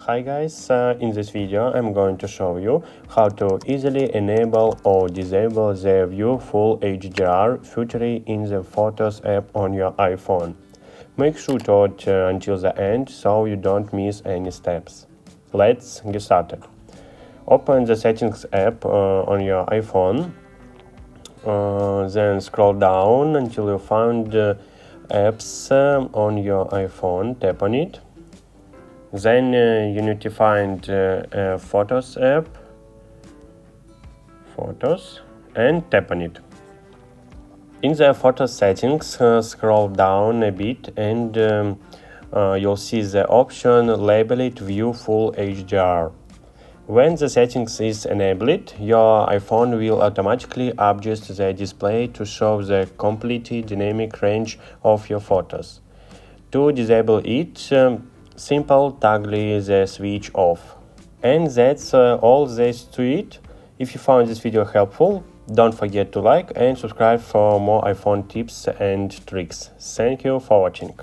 Hi guys, in this video I'm going to show you how to easily enable or disable the View Full HDR feature in the Photos app on your iPhone. Make sure to watch until the end so you don't miss any steps. Let's get started. Open the Settings app on your iPhone, then scroll down until you find Apps on your iPhone, tap on it. Then you need to find Photos app, Photos, and tap on it. In the Photos settings, scroll down a bit and you'll see the option Label it View Full HDR. When the settings is enabled, your iPhone will automatically adjust the display to show the completely dynamic range of your photos. To disable it, simple toggle the switch off. And that's all there is to it. If you found this video helpful, don't forget to like and subscribe for more iPhone tips and tricks. Thank you for watching.